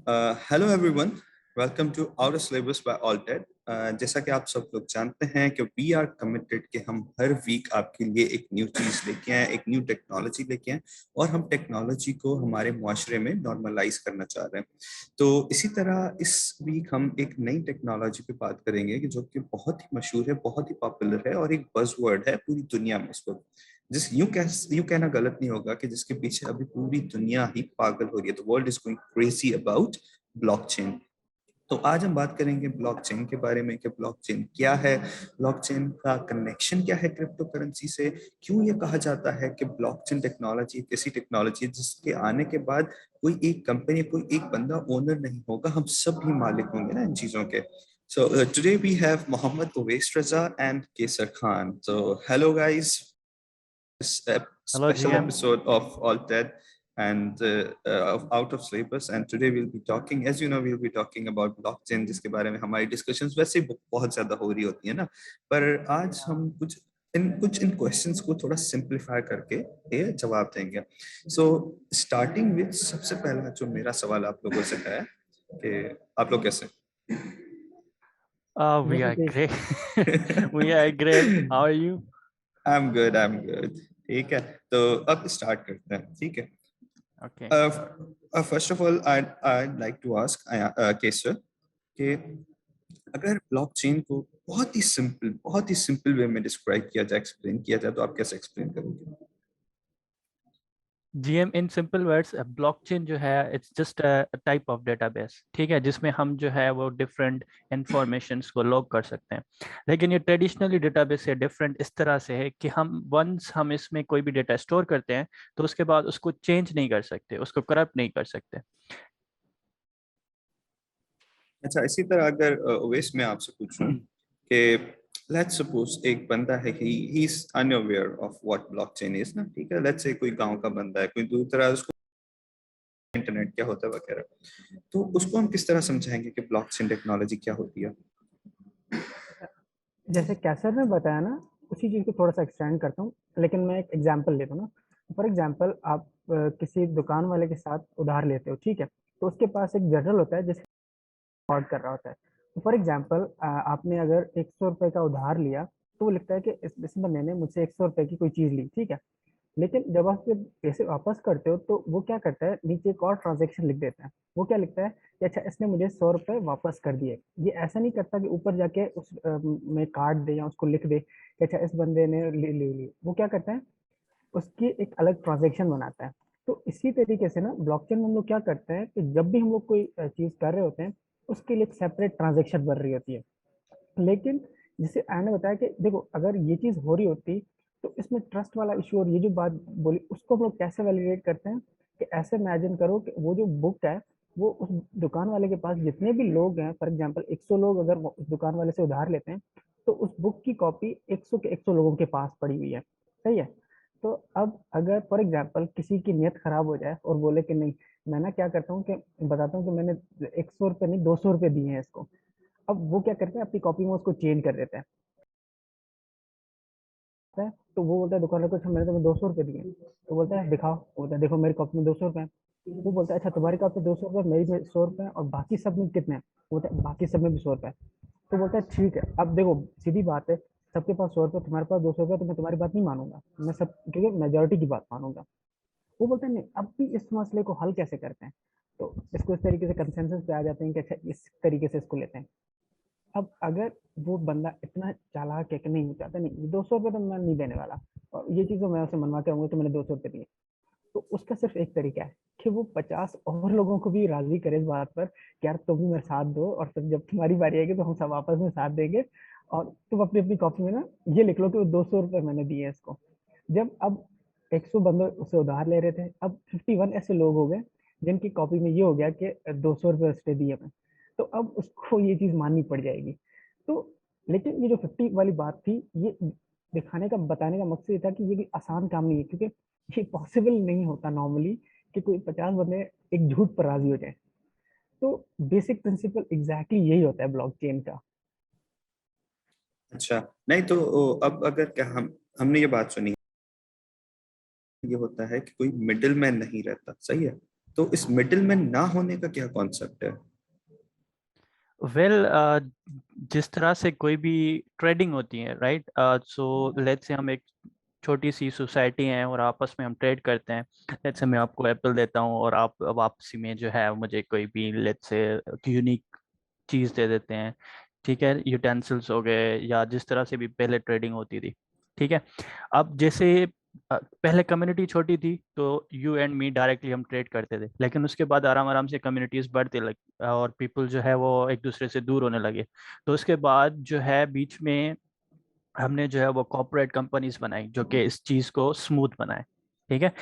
Hello everyone, welcome to outer syllabus by Alted. जैसा कि आप सब लोग जानते हैं कि वी आर कमिटेड कि हम हर वीक आपके लिए एक न्यू चीज लेके आए, एक न्यू टेक्नोलॉजी लेके आए और हम टेक्नोलॉजी को हमारे मुआशरे में नॉर्मलाइज करना चाह रहे हैं। तो इसी तरह इस वीक हम एक नई टेक्नोलॉजी पे बात करेंगे कि जो कि बहुत ही मशहूर है, बहुत ही पॉपुलर है और एक बज़वर्ड है पूरी दुनिया में इसको। यूं कहना गलत नहीं होगा कि जिसके पीछे अभी पूरी दुनिया ही पागल हो रही है। The world is going crazy about blockchain. तो आज हम बात करेंगे ब्लॉकचेन के बारे में कि ब्लॉकचेन क्या है, ब्लॉकचेन का कनेक्शन क्या है क्रिप्टो करेंसी से, क्यों ये कहा जाता है कि ब्लॉकचेन टेक्नोलॉजी एक ऐसी टेक्नोलॉजी है जिसके आने के बाद कोई एक कंपनी, कोई एक बंदा ओनर नहीं होगा, हम सब भी मालिक होंगे ना इन चीजों के। So today we have Mohammad Uwais Raza and Kesar Khan. So hello guys, this Hello, special GM. episode of All Dead and of Out of Syllabus. And today we'll be talking, as you know, we'll be talking about blockchain, जिसके बारे में हमारी discussions वैसे ही बहुत ज्यादा हो रही होती है ना। पर आज हम कुछ इन क्वेश्चंस को थोड़ा सिंप्लीफाई करके ये जवाब देंगे। सो स्टार्टिंग विद सबसे पहला जो मेरा सवाल आप लोगों से है कि आप लोग कैसे We are great. We are great. How are you? I am good, I am good. ठीक है, तो अब स्टार्ट करते हैं। ठीक है। Okay. First of all I'd like to ask केसर कि अगर ब्लॉकचेन को बहुत ही सिंपल वे में डिस्क्राइब किया जाए, एक्सप्लेन किया जाए, तो आप कैसे एक्सप्लेन करोगे? GM in simple words, blockchain जो है it's just a type of database. ठीक है, जिसमें हम जो है वो different informations को log कर सकते हैं। लेकिन ये ट्रेडिशनली डेटाबेस से डिफरेंट इस तरह से है कि हम इसमें कोई भी डेटा स्टोर करते हैं तो उसके बाद उसको चेंज नहीं कर सकते, उसको करप्ट नहीं कर सकते। अच्छा, इसी तरह अगर ओवेस में आपसे पूछूं कि लेट्स सपोज एक बंदा है कि he is unaware of what blockchain is ना, ठीक है, लेट्स से कोई गांव का बंदा है, कोई दूर दराज, उसको इंटरनेट क्या होता है वगैरह, तो उसको हम किस तरह समझाएंगे कि ब्लॉकचेन टेक्नोलॉजी क्या होती है? जैसे कैसर ने बताया ना, उसी चीज़ को थोड़ा सा एक्सटेंड करता हूँ। लेकिन मैं एक एग्जांपल लेता हूँ ना। फॉर एग्जांपल आप किसी दुकान वाले के साथ उधार लेते हो, ठीक है। तो उसके पास एक जर्नल होता है जिसे रिकॉर्ड कर रहा होता है। तो फॉर एग्जांपल आपने अगर 100 रुपए का उधार लिया, तो वो लिखता है कि इस बंदे ने मुझसे 100 रुपए की कोई चीज़ ली, ठीक है। लेकिन जब आप फिर पैसे वापस करते हो तो वो क्या करता है, नीचे एक और ट्रांजेक्शन लिख देता है। वो क्या लिखता है कि अच्छा इसने मुझे 100 रुपए वापस कर दिए। ये ऐसा नहीं करता कि ऊपर जाके उस में काट दे या उसको लिख दे कि अच्छा इस बंदे ने ले ले ली। वो क्या करता है, उसकी एक अलग ट्रांजेक्शन बनाता है। तो इसी तरीके से ना ब्लॉकचेन में हम लोग क्या करते हैं कि जब भी हम लोग कोई चीज़ कर रहे होते हैं, उसके लिए एक सेपरेट ट्रांजेक्शन बन रही होती है। लेकिन जैसे मैंने बताया कि देखो अगर ये चीज़ हो रही होती तो इसमें ट्रस्ट वाला इशू और ये जो बात बोली उसको हम लोग कैसे वैलिडेट करते हैं कि ऐसे इमेजिन करो कि वो जो बुक है वो उस दुकान वाले के पास जितने भी लोग हैं, फॉर एग्जांपल 100 लोग अगर उस दुकान वाले से उधार लेते हैं, तो उस बुक की कॉपी 100 के 100 लोगों के पास पड़ी हुई है। सही है। तो अब अगर फॉर एग्जांपल किसी की नीयत खराब हो जाए और बोले कि नहीं, मैं ना क्या करता हूँ कि बताता हूँ कि मैंने 100 रुपये नहीं 200 रुपये दिए हैं इसको। अब वो क्या करते हैं, अपनी कॉपी में उसको चेंज कर देते हैं। तो वो बोलता है दुकानदार को, अच्छा मैंने तुम्हें 200 रुपये दिए। तो बोलता है दिखाओ। वो बोलता है देखो मेरी कॉपी में 200 रुपये हैं। वो बोलता है अच्छा तुम्हारी कॉपी में 200 रुपये, मेरी में 100 रुपये और बाकी सब में कितने हैं? वो बोलता है बाकी सब में भी 100 रुपये। तो बोलता है ठीक है, अब देखो सीधी बात है, सबके पास 100 रुपये, तुम्हारे पास 200 रुपये, तो मैं तुम्हारी बात नहीं मानूंगा, मैं सब क्योंकि मेजोरिटी की बात मानूंगा। वो बोलते हैं नहीं, अब भी इस मसले को हल कैसे करते हैं? तो इसको इस तरीके से कंसेंसस पे आ जाते हैं कि अच्छा इस तरीके से इसको लेते हैं। अब अगर वो बंदा इतना चालाक है कि नहीं चाहता, नहीं 200 रुपये तो मैं नहीं देने वाला और ये चीज़ तो मैं उसे मनवा के आऊंगा कि मैंने 200 रुपये दिए, तो उसका सिर्फ एक तरीका है कि वो 50 और लोगों को भी राजी करे इस बात पर कि यार तुम भी मेरे साथ दो, और फिर जब तुम्हारी बारी आएगी तो हम सब आपस में साथ देंगे। और तुम अपनी अपनी कॉपी में ना ये लिख लो कि वो 200 रुपये मैंने दिए इसको। जब अब 100 बंदे उससे उधार ले रहे थे, अब 51 ऐसे लोग हो गए जिनकी कॉपी में ये हो गया कि 200 रुपये उसने दिए मैं। तो अब उसको ये चीज़ माननी पड़ जाएगी। तो लेकिन ये जो 50 वाली बात थी, ये दिखाने का बताने का मकसद ये था कि ये कोई आसान काम नहीं है, क्योंकि ये पॉसिबल नहीं होता नॉर्मली कि कोई 50 बंदे एक झूठ पर राजी हो जाए। तो बेसिक प्रिंसिपल एग्जैक्टली यही होता है ब्लॉकचेन का। अच्छा, नहीं तो अब अगर क्या हमने ये बात सुनी, ये होता है कि कोई मिडिल मैन नहीं रहता, सही है। तो इस मिडिलमैन ना होने का क्या कॉन्सेप्ट है? वेल जिस तरह से कोई भी ट्रेडिंग होती है, राइट, सो लेट्स से हम एक छोटी सी सोसाइटी है और आपस में हम ट्रेड करते हैं। लेट्स से मैं आपको एप्पल देता हूँ और आप वापसी में जो है मुझे कोई भी लेट्स से यूनिक चीज़ दे देते हैं। ठीक है, यूटेंसिल्स हो गए या जिस तरह से भी पहले ट्रेडिंग होती थी। ठीक है, अब जैसे पहले कम्युनिटी छोटी थी तो यू एंड मी डायरेक्टली हम ट्रेड करते थे, लेकिन उसके बाद आराम आराम से कम्युनिटीज बढ़ते लगी और पीपल जो है वो एक दूसरे से दूर होने लगे। तो उसके बाद जो है बीच में हमने जो है वो कॉर्पोरेट कंपनीज बनाई जो कि इस चीज़ को स्मूथ बनाए। ठीक है,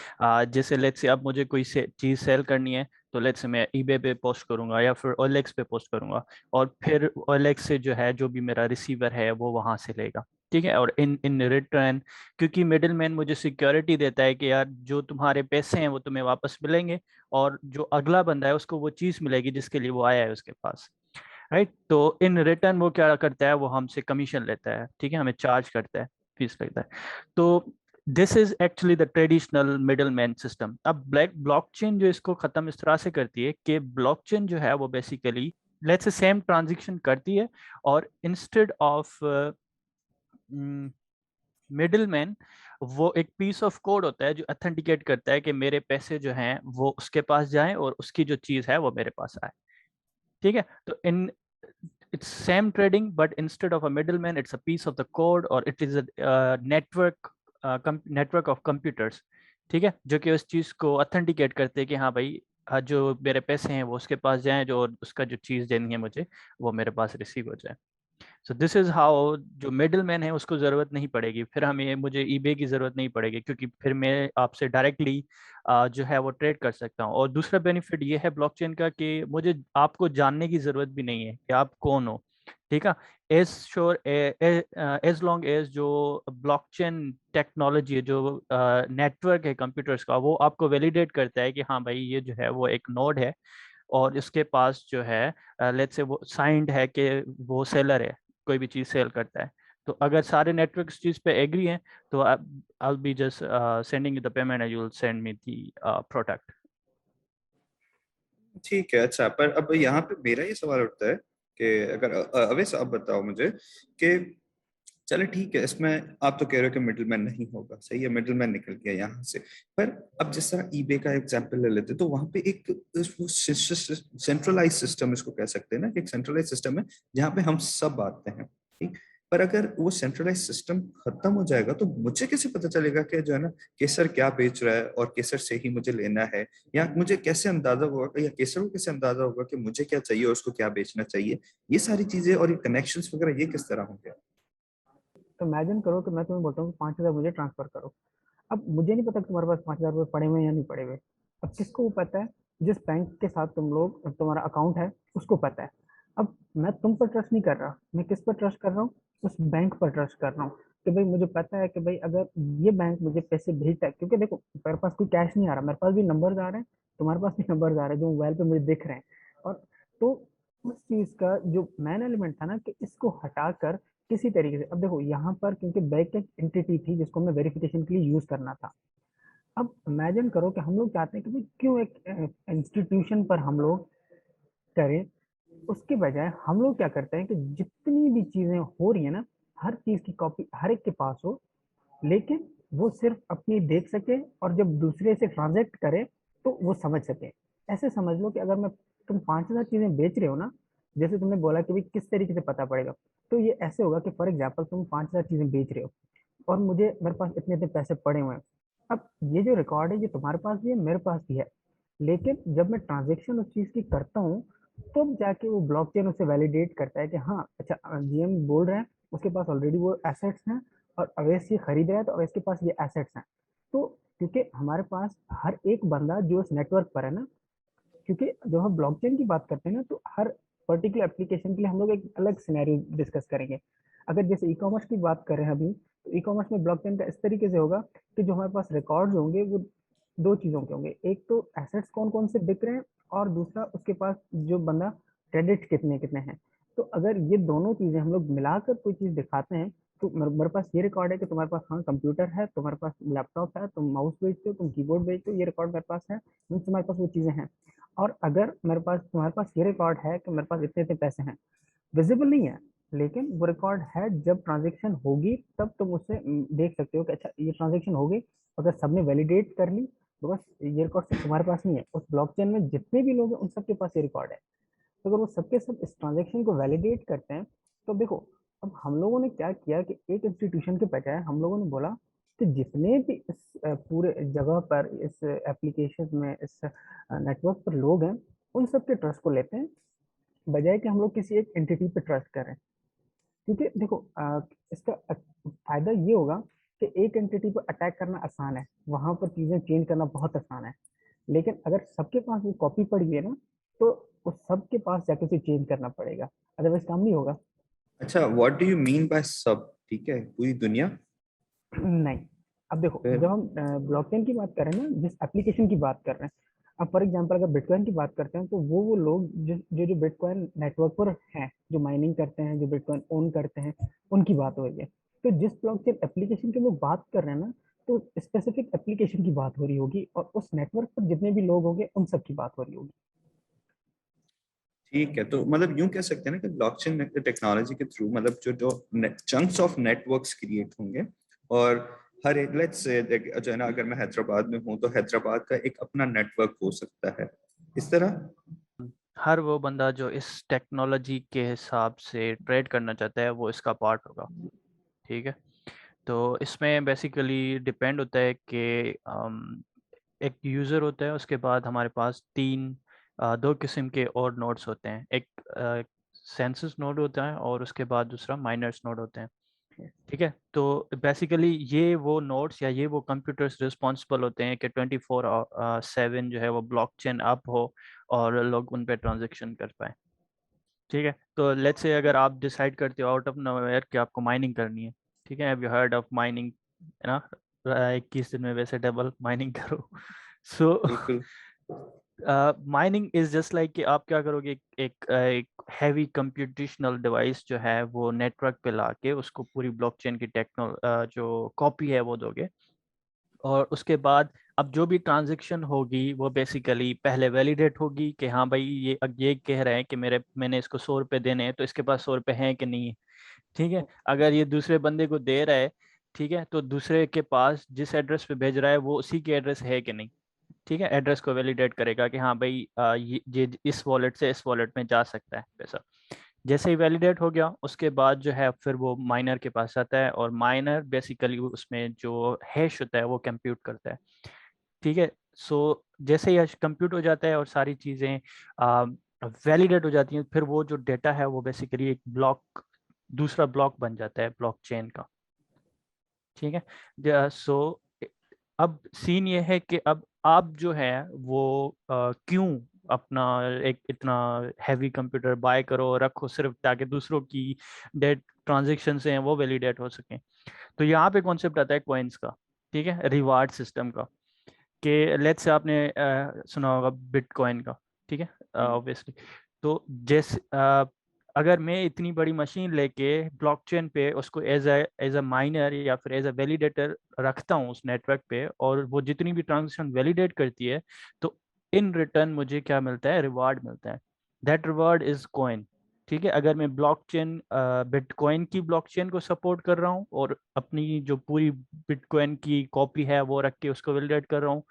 जैसे लेट्स से अब मुझे कोई चीज़ सेल करनी है तो लेट्स से मैं ईबे पे पोस्ट करूंगा या फिर OLX पे पोस्ट करूंगा, और फिर OLX से जो है जो भी मेरा रिसीवर है वो वहां से लेगा। ठीक है, और इन इन रिटर्न, क्योंकि मिडिल मैन मुझे सिक्योरिटी देता है कि यार जो तुम्हारे पैसे हैं वो तुम्हें वापस मिलेंगे और जो अगला बंदा है उसको वो चीज़ मिलेगी जिसके लिए वो आया है उसके पास। राइट, तो इन रिटर्न वो क्या करता है, वो हमसे कमीशन लेता है। ठीक है, हमें चार्ज करता है, फीस लगता है। तो this is actually the traditional middle man system. अब ब्लॉकचेन जो इसको खत्म इस तरह से करती है कि ब्लॉकचेन जो है वो basically let's say same transaction करती है, और इंस्टेड ऑफ मिडिल मैन वो एक पीस ऑफ कोड होता है जो अथेंटिकेट करता है कि मेरे पैसे जो हैं वो उसके पास जाएं और उसकी जो चीज़ है वो मेरे पास आए। ठीक है, तो इन it's same trading but instead of a middleman it's a piece of the code or it is a network of computers। ठीक है, जो कि उस चीज को ऑथेंटिकेट करते हैं कि हाँ भाई, जो मेरे पैसे हैं वो उसके पास जाएं, जो उसका जो चीज देनी है मुझे वो मेरे पास रिसीव हो जाए। सो दिस इज हाउ जो मिडिल मैन है उसको जरूरत नहीं पड़ेगी, फिर हमें मुझे ईबे की जरूरत नहीं पड़ेगी, क्योंकि फिर मैं आपसे डायरेक्टली जो है वो ट्रेड कर सकता हूँ। और दूसरा बेनिफिट ये है ब्लॉकचेन का कि मुझे आपको जानने की जरूरत भी नहीं है कि आप कौन हो। ठीक है, as sure as long as जो ब्लॉकचेन टेक्नोलॉजी है, जो नेटवर्क है कंप्यूटर्स का, वो आपको वैलिडेट करता है कि हाँ भाई ये जो है वो एक नोड है और इसके पास जो है लेट्स से वो साइंड है कि वो सेलर है, कोई भी चीज़ सेल करता है। तो अगर सारे नेटवर्क इस चीज़ पे एग्री हैं तो I be just sending you the payment and you will send me the product. ठीक है, अच्छा, पर अब यहाँ पे मेरा ये सवाल उठता है कि अगर अवैस आप बताओ मुझे कि चलो ठीक है, इसमें आप तो कह रहे हो कि मिडिलमैन नहीं होगा, सही है, मिडिलमैन निकल गया यहाँ से। पर अब जिस तरह ईबे का एग्जांपल ले लेते तो वहां पे एक सेंट्रलाइज सिस्टम इसको कह सकते हैं ना, कि एक सेंट्रलाइज सिस्टम है जहाँ पे हम सब आते हैं। ठीक, पर अगर वो सेंट्रलाइज सिस्टम खत्म हो जाएगा तो मुझे कैसे पता चलेगा कि जो है ना केसर क्या बेच रहा है और केसर से ही मुझे लेना है, या मुझे कैसे अंदाजा होगा, या केसर को कैसे अंदाजा होगा कि मुझे क्या चाहिए और उसको क्या बेचना चाहिए? ये सारी चीजें और ये कनेक्शंस वगैरह ये किस तरह होंगे? तो इमेजिन करो कि मैं तुम्हें बोलता हूँ 5,000 मुझे ट्रांसफर करो। अब मुझे नहीं पता कि तुम्हारे पास 5,000 रुपये पड़े हुए हैं या नहीं पड़े हुए। अब किसको वो पता है? जिस बैंक के साथ तुम लोग तुम्हारा अकाउंट है उसको पता है। अब मैं तुम पर ट्रस्ट नहीं कर रहा, मैं किस पर ट्रस्ट कर रहा हूँ? उस बैंक पर ट्रस्ट कर रहा हूँ कि भाई मुझे पता है कि भाई अगर ये बैंक मुझे पैसे भेजता है, क्योंकि देखो मेरे पास कोई कैश नहीं आ रहा, मेरे पास भी नंबर्स आ रहे हैं, तुम्हारे पास भी नंबर्स आ रहे हैं जो मोबाइल पे मुझे दिख रहे हैं। और तो उस चीज का जो मेन एलिमेंट था ना कि इसको हटाकर किसी तरीके से, अब देखो यहाँ पर क्योंकि बैंक एक एंटिटी थी जिसको हमें वेरिफिकेशन के लिए यूज करना था। अब इमेजिन करो कि हम लोग चाहते हैं कि भाई क्यों एक इंस्टीट्यूशन पर हम लोग करें, उसके बजाय हम लोग क्या करते हैं कि जितनी भी चीजें हो रही है ना, हर चीज की कॉपी हर एक के पास हो, लेकिन वो सिर्फ अपनी देख सके और जब दूसरे से ट्रांजेक्ट करे तो वो समझ सके। ऐसे समझ लो कि अगर मैं तुम 5,000 चीजें बेच रहे हो ना, जैसे तुमने बोला कि भाई किस तरीके से पता पड़ेगा, तो ये ऐसे होगा कि फॉर एग्जाम्पल तुम 5,000 चीजें बेच रहे हो और मुझे मेरे पास इतने इतने पैसे पड़े हुए हैं। अब ये जो रिकॉर्ड है ये तुम्हारे पास भी है मेरे पास भी है, लेकिन जब मैं ट्रांजेक्शन उस चीज की करता हूँ तब जाके वो ब्लॉकचेन उसे वैलिडेट करता है कि हाँ अच्छा जीएम बोल रहे हैं उसके पास ऑलरेडी वो एसेट्स हैं और अवैस ये खरीद रहा है तो अवैस के पास ये एसेट्स हैं। तो क्योंकि हमारे पास हर एक बंदा जो इस नेटवर्क पर है ना, क्योंकि जब हम ब्लॉकचेन की बात करते हैं ना तो हर पर्टिकुलर एप्लीकेशन के लिए हम लोग एक अलग सिनेरियो डिस्कस करेंगे। अगर जैसे ई कॉमर्स की बात कर रहे हैं अभी, तो ई कॉमर्स में ब्लॉकचेन का इस तरीके से होगा कि जो हमारे पास रिकॉर्ड्स होंगे वो दो चीज़ों के होंगे, एक तो एसेट्स कौन कौन से बिक रहे हैं और दूसरा उसके पास जो बंदा क्रेडिट कितने कितने हैं। तो अगर ये दोनों चीज़ें हम लोग मिलाकर कोई चीज़ दिखाते हैं तो मेरे पास ये रिकॉर्ड है कि तुम्हारे पास हाँ कंप्यूटर है, तुम्हारे पास लैपटॉप है, तुम माउस बेचते हो, तुम कीबोर्ड बेचते हो, ये रिकॉर्ड मेरे पास है, मीन्स तुम्हारे पास वो चीज़ें हैं। और अगर तुम्हारे पास ये रिकॉर्ड है कि मेरे पास इतने इतने पैसे हैं, विजिबल नहीं है, लेकिन वो रिकॉर्ड है, जब ट्रांजेक्शन होगी तब तुम उससे देख सकते हो कि अच्छा ये ट्रांजेक्शन हो गई। अगर सबने वैलिडेट कर ली तो बस ये रिकॉर्ड सिर्फ तुम्हारे पास नहीं है, उस ब्लॉकचेन में जितने भी लोग हैं उन सबके पास ये रिकॉर्ड है। तो अगर वो सबके सब इस ट्रांजेक्शन को वैलिडेट करते हैं, तो देखो अब हम लोगों ने क्या किया कि एक इंस्टीट्यूशन के बजाय हम लोगों ने बोला कि जितने भी इस पूरे जगह पर, इस एप्लीकेशन में, इस नेटवर्क पर लोग हैं, उन सबके ट्रस्ट को लेते हैं, बजाय कि हम लोग किसी एक एंटिटी पे ट्रस्ट करें। क्योंकि देखो इसका फायदा ये होगा कि एक एंटिटी पर अटैक करना आसान है, वहां पर चीजें चेंज करना बहुत आसान है, लेकिन अगर सबके पास वो कॉपी पड़ी हुई है ना, तो उस सबके पास जाके उसे चेंज करना पड़ेगा, अदरवाइज काम नहीं होगा। अच्छा, what do you mean by सब? ठीक है, पूरी दुनिया? नहीं, अब देखो फिर? जब हम ब्लॉकचेन की बात करें ना, जिस एप्लीकेशन की बात कर रहे हैं, अब फॉर एग्जांपल अगर बिटकॉइन की बात करते हैं, तो वो लोग जो बिटकॉइन नेटवर्क पर हैं, जो माइनिंग करते हैं, जो बिटकॉइन ओन करते हैं, उनकी बात हो रही है। तो जिस ब्लॉकचेन एप्लीकेशन की लोग बात कर रहे हैं ना, तो स्पेसिफिक एप्लीकेशन की बात हो रही होगी, और उस नेटवर्क पर जितने भी लोग होंगे उन सब की बात हो रही होगी। ठीक है, तो मतलब यूं कह सकते हैं ना कि ब्लॉकचेन टेक्नोलॉजी के थ्रू मतलब जो जो चंक्स ऑफ नेटवर्क्स क्रिएट होंगे, और हर एक, लेट्स से जो है ना, अगर मैं हैदराबाद में हूँ तो हैदराबाद का एक अपना नेटवर्क हो सकता है, इस तरह। हर वो बंदा जो इस टेक्नोलॉजी के हिसाब से ट्रेड करना चाहता है वो इसका पार्ट होगा। ठीक है, तो इसमें बेसिकली डिपेंड होता है कि एक यूज़र होता है, उसके बाद हमारे पास दो किस्म के और नोड्स होते हैं। एक सेंसस नोड होता है और उसके बाद दूसरा माइनर्स नोड होते हैं। ठीक है, तो बेसिकली ये वो नोड्स या ये वो कंप्यूटर्स रिस्पॉन्सिबल होते हैं कि 24/7 जो है वो ब्लॉकचेन अप हो और लोग उन पे ट्रांजेक्शन कर पाए। ठीक है, तो लेट्स से अगर आप डिसाइड करते हो आउट ऑफ नोवेयर कि आपको माइनिंग करनी है। ठीक है, have you heard of mining, है ना? 21 दिन में वैसे डबल माइनिंग करो। सो बिल्कुल। माइनिंग इज जस्ट लाइक कि आप क्या करोगे, एक हैवी कंप्यूटेशनल डिवाइस जो है वो नेटवर्क पे लाके उसको पूरी ब्लॉकचेन की जो कॉपी है वो दोगे, और उसके बाद अब जो भी ट्रांजैक्शन होगी वो बेसिकली पहले वैलिडेट होगी कि हाँ भाई ये कह रहे हैं कि मैंने इसको 100 रुपये देने हैं, तो इसके पास 100 रुपये हैं कि नहीं है। ठीक है, अगर ये दूसरे बंदे को दे रहा है, ठीक है, तो दूसरे के पास जिस एड्रेस पे भेज रहा है वो उसी के एड्रेस है कि नहीं। ठीक है, एड्रेस को वैलिडेट करेगा कि हाँ भाई ये इस वॉलेट से इस वॉलेट में जा सकता है पैसा। जैसे ही वैलिडेट हो गया उसके बाद जो है फिर वो माइनर के पास आता है, और माइनर बेसिकली उसमें जो हैश होता है वो कंप्यूट करता है। ठीक है, सो जैसे ही कंप्यूट हो जाता है और सारी चीज़ें वैलिडेट हो जाती हैं, फिर वो जो डेटा है वो बेसिकली एक ब्लॉक, दूसरा ब्लॉक बन जाता है ब्लॉकचेन का। ठीक है, सो अब सीन ये है कि अब आप जो है वो क्यों अपना एक इतना हैवी कंप्यूटर बाय करो और रखो सिर्फ ताकि दूसरों की डेट ट्रांजेक्शन से हैं वो वैलिडेट हो सकें। तो यहाँ पे कॉन्सेप्ट आता है कॉइन्स का। ठीक है, रिवार्ड सिस्टम का, कि लेट्स से आपने सुना होगा बिटकॉइन का। ठीक है, ऑब्वियसली। तो जैसे अगर मैं इतनी बड़ी मशीन लेके ब्लॉकचेन पे उसको एज अ माइनर या फिर एज अ वैलिडेटर रखता हूँ उस नेटवर्क पे, और वो जितनी भी ट्रांजेक्शन वैलिडेट करती है, तो इन रिटर्न मुझे क्या मिलता है? रिवार्ड मिलता है। That reward is coin. ठीक है, अगर मैं ब्लॉकचेन बिटकॉइन की ब्लॉकचेन को सपोर्ट कर रहा हूँ और अपनी जो पूरी बिटकॉइन की कॉपी है वो रख के उसको वैलिडेट कर रहा हूँ,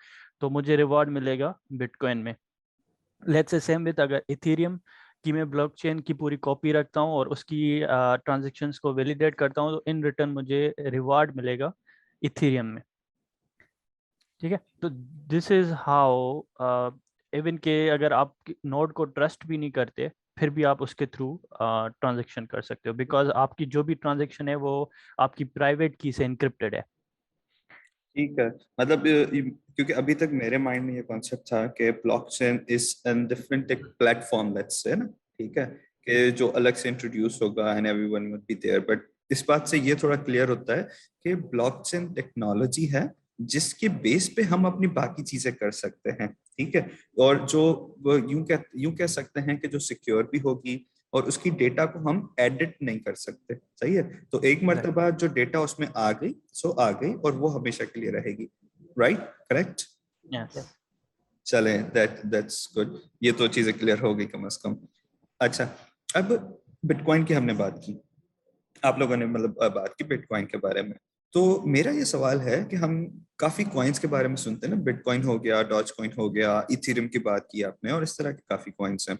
तो मुझे रिवॉर्ड मिलेगा बिटकॉइन में। लेट्स से सेम विद अगर इथेरियम की मैं ब्लॉकचेन की पूरी कॉपी रखता हूँ और उसकी ट्रांजेक्शन्स को वैलिडेट करता हूँ, तो इन रिटर्न मुझे रिवॉर्ड मिलेगा इथेरियम में। ठीक है, तो दिस इज हाउ, इवन के अगर आप नोड को ट्रस्ट भी नहीं करते फिर भी आप उसके थ्रू ट्रांजेक्शन कर सकते हो, बिकॉज आपकी जो भी ट्रांजेक्शन है वो आपकी प्राइवेट की से इनक्रिप्टेड है। ठीक है, मतलब क्योंकि अभी तक मेरे माइंड में ये कॉन्सेप्ट था कि ब्लॉकचेन इज एन डिफरेंट एक प्लेटफॉर्म, लेट्स से ना, ठीक है, कि जो अलग से इंट्रोड्यूस होगा and everyone would be there, but इस बात से ये थोड़ा क्लियर होता है कि ब्लॉकचेन टेक्नोलॉजी है जिसके बेस पे हम अपनी बाकी चीजें कर सकते हैं, ठीक है। और जो यूं कह सकते हैं कि जो सिक्योर भी होगी और उसकी डेटा को हम एडिट नहीं कर सकते, सही है। तो एक मर्तबा जो डेटा उसमें आ गई सो आ गई और वो हमेशा के लिए रहेगी, राइट, करेक्ट। यस। चले, दैट्स गुड, ये तो चीजें क्लियर हो गई कम से कम। अच्छा, अब बिटकॉइन की हमने बात की, आप लोगों ने मतलब बात की बिटकॉइन के बारे में। तो मेरा ये सवाल है कि हम काफी कॉइन्स के बारे में सुनते हैं ना, बिटकॉइन हो गया, डॉज कॉइन हो गया, इथेरियम की बात की आपने, और इस तरह के काफी कॉइन्स हैं।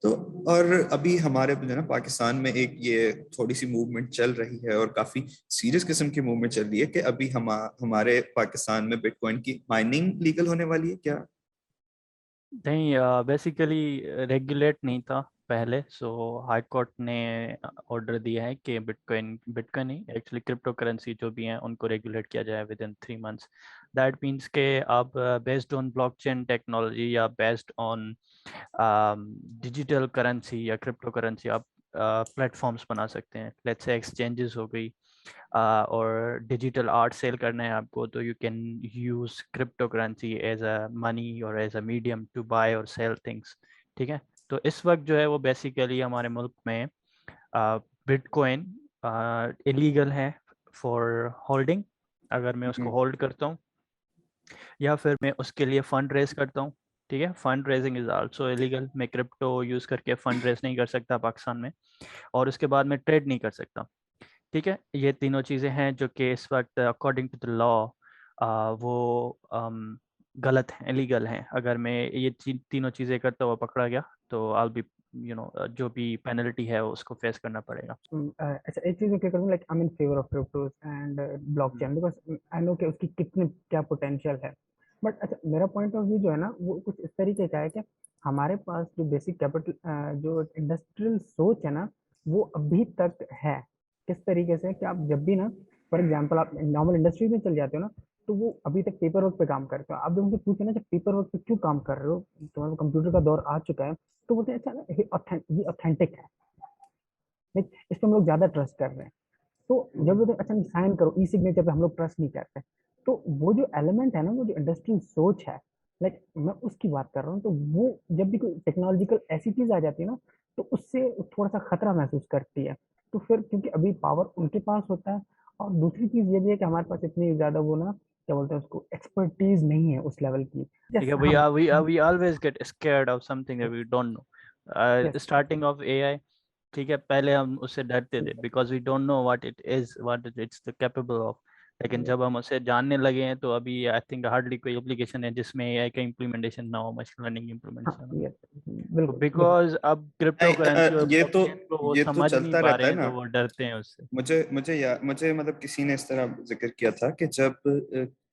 तो और अभी हमारे जो है ना पाकिस्तान में एक ये थोड़ी सी मूवमेंट चल रही है और काफी सीरियस किस्म की मूवमेंट चल रही है कि अभी हमारे पाकिस्तान में बिटकॉइन की माइनिंग लीगल होने वाली है क्या? नहीं, बेसिकली रेगुलेट नहीं था पहले, सो हाई कोर्ट ने ऑर्डर दिया है कि बिटकॉइन बिटकॉइन नहीं, एक्चुअली क्रिप्टो करेंसी जो भी हैं उनको रेगुलेट किया जाए with in 3 months. That means के आप बेस्ड ऑन ब्लॉकचेन टेक्नोलॉजी या बेस्ड ऑन डिजिटल करेंसी या क्रिप्टो करेंसी आप प्लेटफॉर्म्स बना सकते हैं। लेट्स से एक्सचेंजेस हो गई, और डिजिटल आर्ट सेल करना है आपको, तो you can use cryptocurrency as a money और as a medium to buy और सेल थिंग्स। ठीक है, तो इस वक्त जो है वो बेसिकली हमारे मुल्क में बिटकॉइन इलीगल है फॉर होल्डिंग। अगर मैं उसको होल्ड करता हूँ या फिर मैं उसके लिए फंड रेज करता हूँ, ठीक है, fund raising is also illegal. मैं क्रिप्टो यूज करके फंड रेज नहीं कर सकता पाकिस्तान में, और उसके बाद मैं ट्रेड नहीं कर सकता। ठीक है, ये तीनों चीज़ें हैं जो कि इस वक्त अकॉर्डिंग टू द लॉ वो गलत हैं, इलीगल हैं। अगर मैं ये तीनों चीज़ें करता हुआ पकड़ा गया तो आई बी जो भी पेनल्टी है उसको फेस करना पड़ेगा। अच्छा, एक चीज मैं क्लियर करूँ, like I am in favour of क्रिप्टोस and blockchain because I know कि उसकी कितनी क्या पोटेंशियल है। बट अच्छा, मेरा पॉइंट ऑफ व्यू जो है ना वो कुछ इस तरीके का है कि हमारे पास जो बेसिक कैपिटल जो इंडस्ट्रियल सोच है ना वो अभी तक है। किस तरीके से कि आप जब भी ना, फॉर एग्जाम्पल आप नॉर्मल इंडस्ट्री में चल जाते हो ना, तो वो अभी तक पेपर वर्क पे काम करते हो। आप जब उनसे पूछे ना कि पेपर वर्क पे क्यों काम कर रहे हो, तुम्हारे कंप्यूटर का दौर आ चुका है, तो बोलते हैं अच्छा ना, ये ऑथेंटिक है, इस पे हम लोग ज्यादा ट्रस्ट कर रहे हैं। तो जब बोलते हैं अच्छा साइन करो, ई सिग्नेचर पे हम लोग ट्रस्ट नहीं करते। तो वो जो एलिमेंट है ना, वो जो इंडस्ट्रियल सोच है, लाइक मैं उसकी बात कर रहा हूँ। तो वो जब भी कोई टेक्नोलॉजिकल ऐसी चीज आ जाती है ना, तो उससे थोड़ा सा खतरा महसूस करती है। तो फिर क्योंकि अभी पावर उनके पास होता है, और दूसरी चीज ये भी है कि हमारे पास इतनी ज्यादा वो ना, क्या बोलते हैं उसको, एक्सपर्टीज नहीं है उस लेवल की। ठीक है, जैसे हम we always get scared of something that we don't know. Yes starting of AI, ठीक है, पहले हम उससे डरते थे because we don't know what it is, what it's the capable of. लेकिन जब हम उसे जानने लगे हैं तो अभी आई थिंक हार्डली कोई एप्लीकेशन है जिसमें एआई का इम्प्लीमेंटेशन ना हो, मशीन लर्निंग हाँ इम्प्लीमेंटेशन। यस, बिल्कुल बिल्कुल। बिकॉज अब क्रिप्टो नहीं, करेंसी और ये तो ब्लॉकचेन को वो ये तो समझ नहीं चलता पा रहता रहे है हैं ना। तो वो डरते हैं उससे। मुझे मतलब किसी ने इस तरह जिक्र किया था कि जब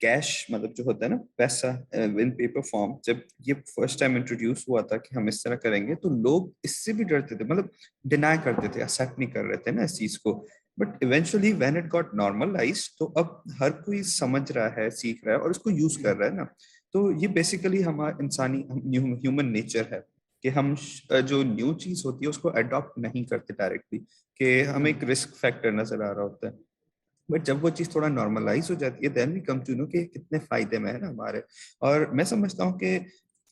कैश मतलब जो होता है ना पैसा इन पेपर फॉर्म, जब ये फर्स्ट टाइम इंट्रोड्यूस हुआ था कि हम इस तरह करेंगे, तो लोग इससे भी डरते थे, मतलब डिनाई करते थे, एक्सेप्ट नहीं कर रहे थे ना इस चीज को। But eventually when it got normalize, तो अब हर कोई समझ रहा है, सीख रहा है और उसको यूज कर रहा है ना। तो ये बेसिकली हमारा इंसानी ह्यूमन नेचर है कि हम जो न्यू चीज होती है उसको अडॉप्ट नहीं करते डायरेक्टली, कि हमें एक रिस्क फैक्टर नजर आ रहा होता है। बट जब वो चीज थोड़ा नॉर्मलाइज हो जाती है, then we come to know कि कितने फायदे में है ना हमारे। और मैं समझता हूँ कि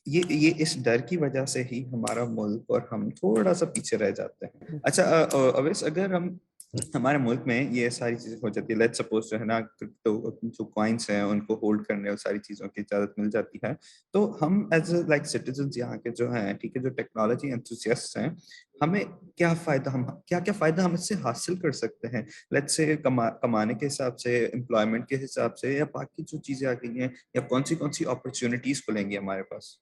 ये इस डर की वजह से ही हमारा मुल्क और हम थोड़ा सा पीछे रह जाते हैं। अच्छा, अवैस, अगर हम हमारे मुल्क में ये सारी चीजें हो जाती है, लेट्स सपोज जो है ना क्रिप्टो जो कॉइन्स हैं उनको होल्ड करने और सारी चीजों की इजाजत मिल जाती है, तो हम एज लाइक सिटीजन यहाँ के जो हैं, ठीक है, जो टेक्नोलॉजी एंथुसियास्ट हैं, हमें क्या फायदा, हम क्या क्या फायदा हम इससे हासिल कर सकते हैं? लेट्स से कमाने के हिसाब से, एम्प्लॉयमेंट के हिसाब से, या बाकी जो चीजें आ गई हैं, या कौन सी अपॉर्चुनिटीज खुलेंगी हमारे पास?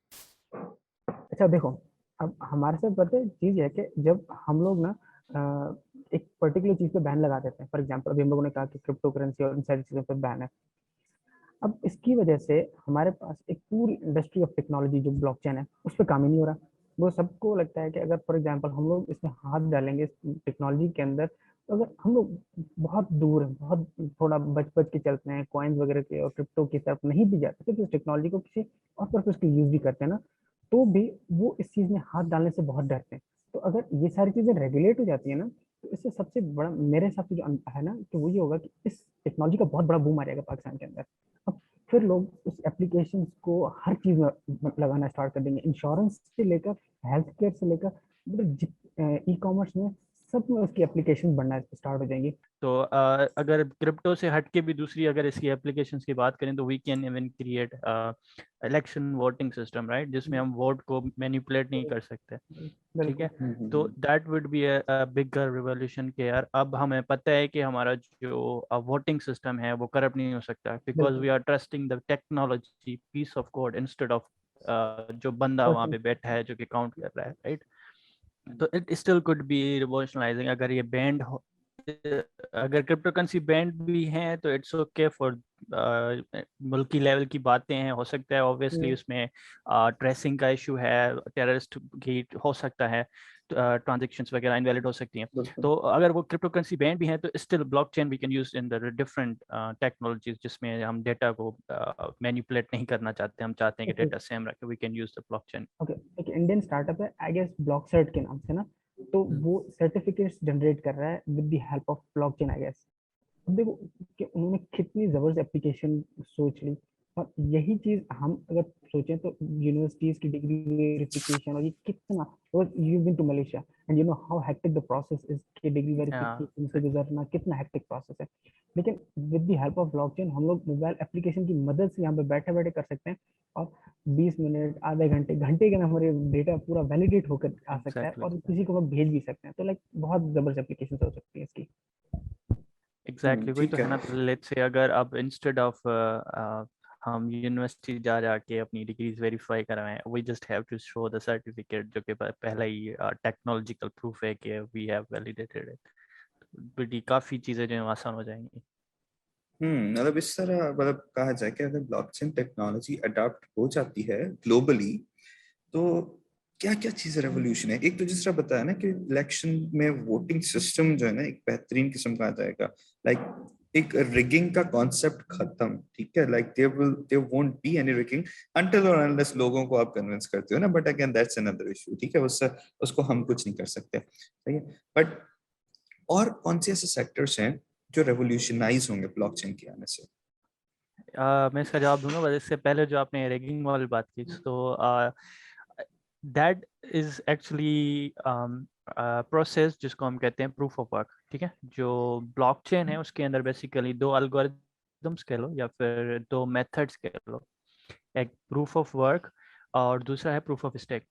अच्छा देखो, अब हमारे साथ पता है चीज है कि जब हम लोग ना एक पर्टिकुलर चीज पे बैन लगा देते हैं, फॉर एग्जांपल अभी हम लोगों ने कहा कि क्रिप्टो करेंसी और इन सारी चीजों पे बैन है। अब इसकी वजह से हमारे पास एक पूरी इंडस्ट्री ऑफ टेक्नोलॉजी जो ब्लॉकचेन है उस पर काम ही नहीं हो रहा। वो सबको लगता है कि अगर फॉर एग्जांपल हम लोग इसमें हाथ डालेंगे इस टेक्नोलॉजी के अंदर, तो अगर हम लोग बहुत दूर हैं, बहुत थोड़ा बच बच के चलते हैं, कॉइन्स वगैरह के और क्रिप्टो की तरफ नहीं भी जाते, तो इस टेक्नोलॉजी को किसी और पर्पज के यूज भी करते हैं ना, तो भी वो इस चीज में हाथ डालने से बहुत डरते हैं। तो अगर ये सारी चीजें रेगुलेट हो जाती है ना, तो इससे सबसे बड़ा मेरे हिसाब से जो है ना, तो वो ये होगा कि इस टेक्नोलॉजी का बहुत बड़ा बूम आ जाएगा पाकिस्तान के अंदर। अब फिर लोग उस एप्लीकेशन को हर चीज में लगाना स्टार्ट कर देंगे, इंश्योरेंस से लेकर हेल्थ केयर से लेकर मतलब ई कॉमर्स में सब में उसकी एप्लीकेशन बनना स्टार्ट हो जाएंगी। तो अगर क्रिप्टो से हट के भी दूसरी अगर इसकी एप्लीकेशंस की बात करें तो we can even create election voting system, right, जिसमें हम वोट को मैनिपुलेट नहीं कर सकते। ठीक बिल्कुल। है, तो that would be a bigger revolution के यार अब हमें पता है कि हमारा जो वोटिंग सिस्टम है वो करप्ट नहीं हो सकता, बिकॉज वी बिल्कुल are trusting the technology piece of code instead of जो बंदा वहाँ पे बैठा है जो कि काउंट कर रहा है, राइट। तो इट स्टिल कुड बी रिवॉल्यूशनाइजिंग अगर ये बैंड अगर क्रिप्टो करेंसी बैंड भी है तो इट्स ओके फॉर मुल्की लेवल की बातें हैं, हो सकता है ऑब्वियसली उसमें ट्रेसिंग का इशू है, टेररिस्ट की हो सकता है, ट्रांजेक्शंस वगैरह इनवैलिड हो सकती हैं। तो अगर वो क्रिप्टो करेंसी बैंड भी है तो still blockchain we can use in the different technologies जिसमें हम डेटा को मैनिपुलेट नहीं करना चाहते, हम चाहते हैं कि डेटा सेम रखे, we can use the blockchain. Okay, एक इंडियन स्टार्टअप है आई गेस ब्लॉकसर्ट के नाम से ना, तो वो सर्टिफिकेट्स जनरेट कर रहा है with the help of blockchain I guess. अब देखो कि उन्होंने कितनी जबरदस्त एप्लीकेशन सोच ली, और यही चीज हम अगर सोचें तो यूनिवर्सिटीज की डिग्री वेरिफिकेशन, और ये कितना, you been to Malaysia and you know how hectic the process is कि डिग्री वेरिफिकेशन से गुजरना कितना हेक्टिक प्रोसेस है। लेकिन with the help of blockchain हम लोग मोबाइल एप्लीकेशन की मदद से यहाँ पे बैठे बैठे कर सकते हैं, और 20 मिनट आधे घंटे घंटे के अंदर हमारे डेटा पूरा वैलिडेट होकर आ सकता है, और किसी को हम भेज भी सकते हैं। तो लाइक बहुत जबरदस्त एप्लीकेशन हो सकती है इसकी। एग्जैक्टली वही तो ठीक है है। ना। लेट्स से अगर अब इंस्टेड ऑफ हम यूनिवर्सिटी जा जाके अपनी डिग्रीज वेरीफाई करवाएं, we just have to show the certificate जो कि पहला ही टेक्नोलॉजिकल प्रूफ है कि वी हैव वैलिडेटेड इट, बड़ी काफ़ी चीज़ें जो हैं आसान हो जाएंगी। मतलब इस तरह मतलब कहा जाए कि अगर ब्लॉकचेन टेक्नोलॉजी अडॉप्ट हो जाती है ग्लोबली तो क्या क्या चीजें रेवोल्यूशन है। एक तो जिस तरह बताया ना कि इलेक्शन में वोटिंग सिस्टम जो है ना एक बेहतरीन किस्म का आ जाएगा। लाइक एक रिगिंग का कॉन्सेप्ट खत्म, ठीक है। Like there won't be any rigging until और अनलेस लोगों को आप कन्विंस करते हो ना, but again that's another issue, ठीक है। उससे उसको हम कुछ नहीं कर सकते, सही है। बट और कौन से ऐसे सेक्टर्स हैं जो रेवोल्यूशनाइज होंगे ब्लॉकचेन के आने से? मैं इसका जवाब दूंगा, बस इससे पहले जो आपने रैगिंग वाली बात की, तो दैट इज एक्चुअली प्रोसेस जिसको हम कहते हैं प्रूफ ऑफ वर्क। ठीक है, जो ब्लॉकचेन है उसके अंदर बेसिकली दो एल्गोरिथम्स कह लो या फिर दो मेथड्स कह लो, एक प्रूफ ऑफ वर्क और दूसरा है प्रूफ ऑफ स्टेक।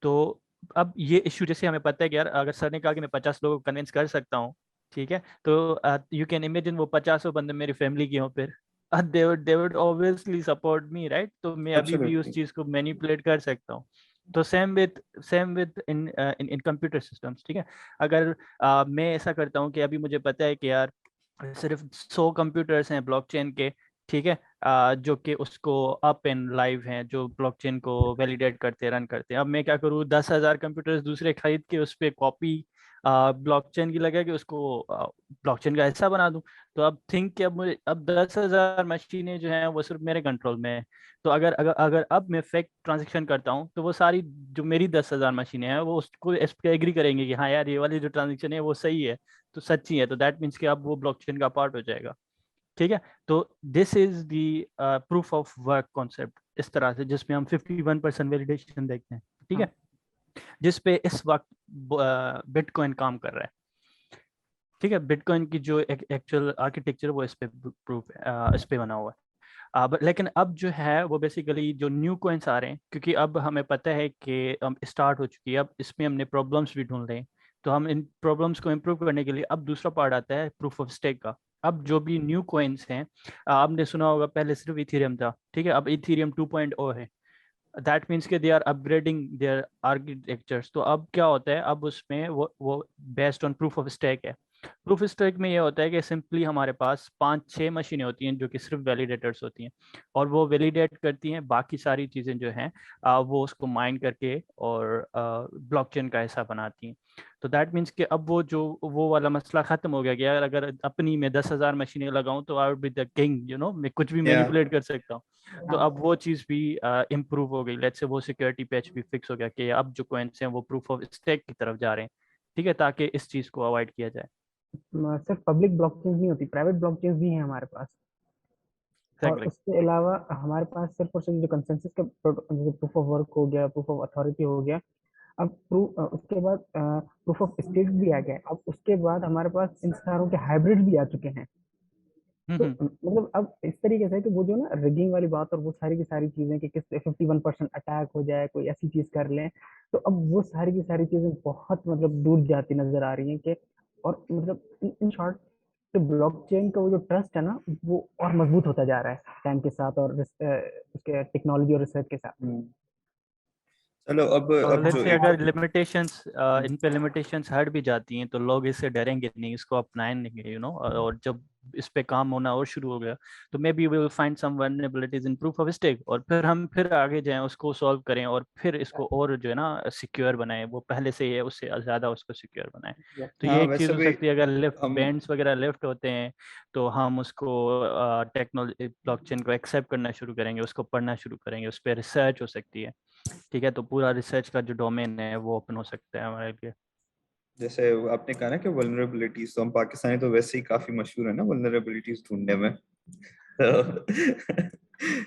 तो अब ये इशू जैसे हमें पता है कि यार अगर सर ने कहा कि मैं 50 लोगों को कन्विंस कर सकता हूँ, ठीक है, तो यू कैन इमेजिन वो 50 बंदे मेरी फैमिली के हों, फिर they would obviously support me, right? तो मैं अभी भी उस एब्सोल्युटली। चीज को मैनिपुलेट कर सकता हूँ। तो same with in in computer systems. ठीक है, अगर मैं ऐसा करता हूँ कि अभी मुझे पता है कि यार सिर्फ 100 कंप्यूटर्स हैं ब्लॉकचेन के, ठीक है, जो कि उसको अप एंड लाइव हैं, जो ब्लॉकचेन को वैलिडेट करते रन करते हैं। अब मैं क्या करूँ, 10,000 कंप्यूटर्स दूसरे खरीद के उस पर कॉपी ब्लॉकचेन की लगा के उसको ब्लॉकचेन का हिस्सा बना दूं। तो अब थिंक कि अब मुझे अब 10,000 मशीनें जो हैं वो सिर्फ मेरे कंट्रोल में है। तो अगर अगर अगर अब मैं फेक ट्रांजेक्शन करता हूँ तो वो सारी जो मेरी 10,000 मशीनें हैं वो उसको इस पे एग्री करेंगे कि हाँ यार ये वाली जो ट्रांजेक्शन है वो सही है, तो सच्ची है, तो दैट मीन्स कि अब वो ब्लॉकचेन का पार्ट हो जाएगा। ठीक है, तो this is the proof of work concept, इस तरह से जिसमें हम 51% वैलिडेशन देखते हैं। ठीक है, जिस पे इस वक्त बिटकॉइन काम कर रहा है। ठीक है, बिटकॉइन की जो एक्चुअल आर्किटेक्चर वो इस पे प्रूफ इस पे बना हुआ है। लेकिन अब जो है वो बेसिकली जो न्यू कॉइन्स आ रहे हैं, क्योंकि अब हमें पता है कि स्टार्ट हो चुकी है, अब इसमें हमने प्रॉब्लम्स भी ढूंढ रहे हैं। तो हम इन प्रॉब्लम्स को इम्प्रूव करने के लिए अब दूसरा पार्ट आता है प्रूफ ऑफ स्टेक का। अब जो भी न्यू कॉइन्स हैं, आपने सुना होगा पहले सिर्फ इथेरियम था, ठीक है, अब इथेरियम 2.0 है। दैट मीन्स के they are upgrading their architectures. तो अब क्या होता है, अब उसमें वो based on proof of stake है। प्रूफ स्टेक में ये होता है कि सिंपली हमारे पास 5-6 मशीनें होती हैं जो कि सिर्फ वैलिडेटर्स होती हैं, और वो वैलिडेट करती हैं बाकी सारी चीज़ें जो हैं वो उसको माइन करके और ब्लॉकचेन का हिस्सा बनाती हैं। तो दैट मीन्स कि अब वो वाला मसला ख़त्म हो गया कि यार अगर अपनी मैं 10,000 मशीनें लगाऊं तो I would be the king, मैं कुछ भी या मैनिपुलेट कर सकता हूँ। तो अब वो चीज़ भी इम्प्रूव हो गई। लेट्स से वो सिक्योरिटी पैच भी फिक्स हो गया कि अब जो कॉइन्स हैं वो प्रूफ ऑफ स्टेक की तरफ जा रहे हैं। ठीक है, ताकि इस चीज़ को अवॉइड किया जाए। सिर्फ पब्लिक ब्लॉकचेन नहीं होती, प्राइवेट ब्लॉकचेन भी हैं हमारे पास। और एग्जैक्टली। उसके अलावा हमारे पास सिर्फ और सिर्फ जो कंसेंसस का प्रूफ ऑफ वर्क हो गया, प्रूफ ऑफ अथॉरिटी हो गया, अब प्रूफ उसके बाद प्रूफ ऑफ स्टेट भी आ गया। अब उसके बाद हमारे पास इन सारों के हाइब्रिड भी आ चुके हैं। तो हम्म। मतलब अब इस तरीके से कि वो जो ना रिगिंग वाली बात और वो सारी की सारी चीजें कि किस 51% अटैक हो जाए, कोई ऐसी चीज कर लें, तो अब वो सारी की सारी चीजें बहुत मतलब दूर जाती नजर आ रही हैं कि, और मतलब इन शॉर्ट, तो ब्लॉकचेन का वो जो ट्रस्ट है ना, वो और मजबूत होता जा रहा है टाइम के साथ और उसके टेक्नोलॉजी और रिसर्च के साथ। हम्म। चलो और अब लेट्स जो से एक अगर लिमिटेशंस इन पे लिमिटेशंस हट भी जाती हैं तो लोग इससे डरेंगे नहीं, इसको अपनाएंगे, और जब इस पे काम होना और शुरू हो गया तो maybe we will find some vulnerabilities in proof of stake, और फिर हम फिर आगे जाएं, उसको सॉल्व करें और फिर इसको और जो है ना सिक्योर बनाएं, वो पहले से ही है उससे ज़्यादा उसको सिक्योर बनाएं। तो ये हाँ एक चीज़ वैसे हो भी सकती है, अगर लिफ्ट हम बैंड्स वगैरह लिफ्ट होते हैं तो हम उसको टेक्नोलॉजी ब्लॉकचेन को एक्सेप्ट करना शुरू करेंगे, उसको पढ़ना शुरू करेंगे, उस पर रिसर्च हो सकती है। ठीक है, तो पूरा रिसर्च का जो डोमेन है वो ओपन हो सकता है हमारे लिए। जैसे आपने कहा ना कि वल्नरेबिलिटीज, तो हम पाकिस्तानी तो वैसे ही काफी मशहूर है ना वल्नरेबिलिटीज ढूंढने में। तो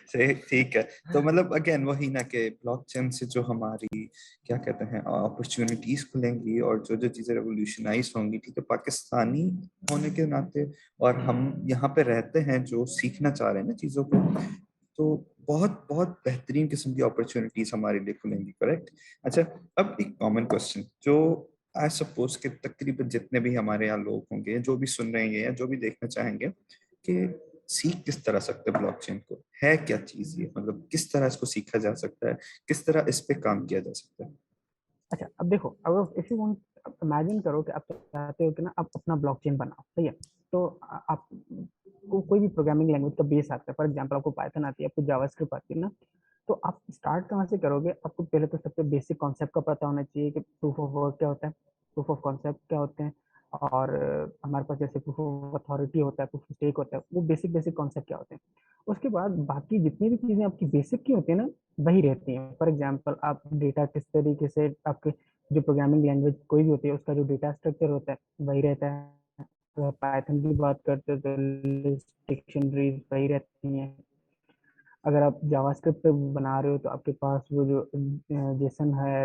सही, ठीक है। तो मतलब अगेन वही ना कि ब्लॉकचेन से जो हमारी क्या कहते हैं अपॉर्चुनिटीज खुलेंगी और जो जो चीजें रेवोल्यूशनाइज होंगी, ठीक है, पाकिस्तानी होने के नाते, और हम यहाँ पे रहते हैं जो सीखना चाह रहे हैं ना चीजों को, तो बहुत बहुत बेहतरीन किस्म की अपॉर्चुनिटीज हमारे लिए खुलेंगी, करेक्ट। अच्छा, अब एक कॉमन क्वेश्चन जो आई सपोज कि तकरीबन जितने भी हमारे यहाँ लोग होंगे जो भी सुन रहे हैं या जो भी देखना चाहेंगे कि सीख किस तरह सकते हैं ब्लॉकचेन को, है क्या चीज ये, मतलब किस तरह इसको सीखा जा सकता है, किस तरह इस पे काम किया जा सकता है। अच्छा, अब देखो, अब इफ यू वांट, इमेजिन करो कि आप चाहते हो कि ना आप अपना ब्लॉकचेन बनाओ, सही है। तो आप को कोई भी प्रोग्रामिंग लैंग्वेज का बेस आता है, फॉर एग्जांपल आपको पाइथन आती है, आपको जावास्क्रिप्ट आती है ना, तो आप स्टार्ट कहाँ से करोगे? आपको पहले तो सबसे बेसिक कॉन्सेप्ट का पता होना चाहिए कि प्रूफ ऑफ वर्क क्या होता है, प्रूफ ऑफ कॉन्सेप्ट क्या होते हैं, और हमारे पास जैसे प्रूफ ऑफ अथॉरिटी होता है, प्रूफ ऑफ स्टेक होता है, वो बेसिक बेसिक कॉन्सेप्ट क्या होते हैं। उसके बाद बाकी जितनी भी चीजें आपकी बेसिक की होती है ना, वही रहती हैं। फॉर एग्जाम्पल आप डेटा किस तरीके से, आपके जो प्रोग्रामिंग लैंग्वेज कोई भी होती है उसका जो डेटा स्ट्रक्चर होता है वही रहता है। अगर पाइथन की बात करते हो तो लिस्ट, डिक्शनरीज वही रहती हैं। अगर आप जावास्क्रिप्ट पे बना रहे हो तो आपके पास वो जो जेसन है,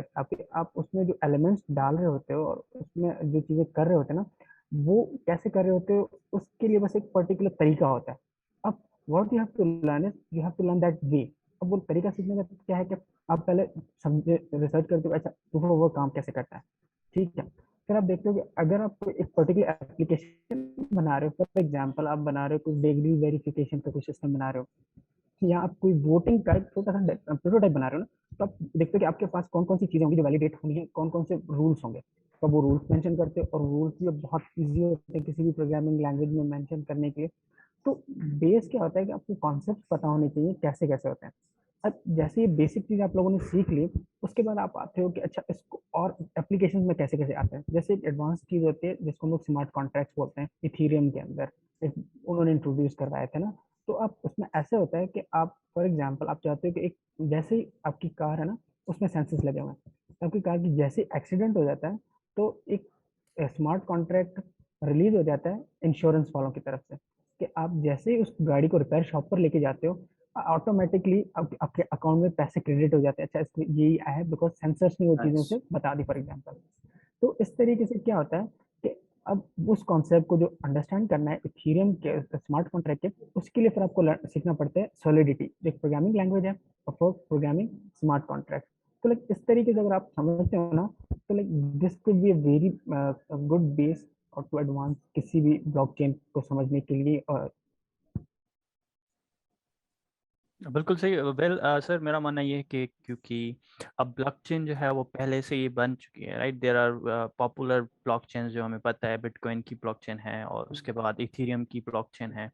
आप उसमें जो एलिमेंट्स डाल रहे होते हो और उसमें जो चीजें कर रहे होते हैं ना, वो कैसे कर रहे होते हो, उसके लिए बस एक पर्टिकुलर तरीका होता है। अब what you have to learn is, you have to learn that way. अब वो तरीका सीखने का क्या है कि आप पहले समझे, रिसर्च करते हो, अच्छा तो वो काम कैसे करता है, ठीक है। फिर आप देखते हो कि अगर आप एक पर्टिकुलर एप्लीकेशन बना रहे हो, फॉर एग्जाम्पल आप बना रहे हो कोई डिग्री वेरिफिकेशन का कोई सिस्टम बना रहे हो, या आप कोई वोटिंग का एक छोटा सा प्रोटोटाइप बना रहे हो ना, तो आप देखते हो कि आपके पास कौन कौन सी चीजें होंगी जो वैलिडेट होनी है, कौन कौन से रूल्स होंगे, तो वो रूल्स मेंशन करते हो, और रूल्स भी बहुत इजी होते हैं किसी भी प्रोग्रामिंग लैंग्वेज में मेंशन करने के लिए। तो बेस क्या होता है कि आपको कॉन्सेप्ट पता होने चाहिए कैसे कैसे होते हैं। अब जैसे ये बेसिक चीज आप लोगों ने सीख ली, उसके बाद आप आते हो कि अच्छा इसको और एप्लीकेशन में कैसे कैसे आते हैं। जैसे एक एडवांस चीज होती है जिसको हम लोग स्मार्ट कॉन्ट्रैक्ट बोलते हैं, इथीरियम के अंदर उन्होंने इंट्रोड्यूस करवाए थे ना। तो आप उसमें ऐसे होता है कि आप फॉर एग्जांपल आप चाहते हो कि एक, जैसे ही आपकी कार है ना, उसमें सेंसर्स लगे हुए हैं, तो आपकी कार की जैसे एक्सीडेंट हो जाता है तो एक स्मार्ट कॉन्ट्रैक्ट रिलीज हो जाता है इंश्योरेंस वालों की तरफ से, कि आप जैसे ही उस गाड़ी को रिपेयर शॉप पर लेके जाते हो, ऑटोमेटिकली आपके अकाउंट में पैसे क्रेडिट हो जाते हैं। अच्छा, इसमें यही आया है बिकॉज सेंसर्स ने वो चीज़ों अच्छा, से बता दी, फॉर एग्जाम्पल। तो इस तरीके से क्या होता है कि अब उस कॉन्सेप्ट को जो अंडरस्टैंड करना है इथेरियम के स्मार्ट कॉन्ट्रैक्ट के, उसके लिए फिर आपको सीखना पड़ता है सॉलिडिटी, एक प्रोग्रामिंग लैंग्वेज है फॉर प्रोग्रामिंग स्मार्ट कॉन्ट्रैक्ट। तो लाइक इस तरीके से अगर आप समझते हो ना, तो like this could be a very good base और टू एडवांस किसी भी ब्लॉकचेन को समझने के लिए। और बिल्कुल सही। वेल सर, मेरा मानना ये है कि क्योंकि अब ब्लॉकचेन जो है वो पहले से ही बन चुकी है, right. There are popular blockchain जो हमें पता है, बिटकॉइन की ब्लॉकचेन है और उसके बाद इथेरियम की ब्लॉकचेन है।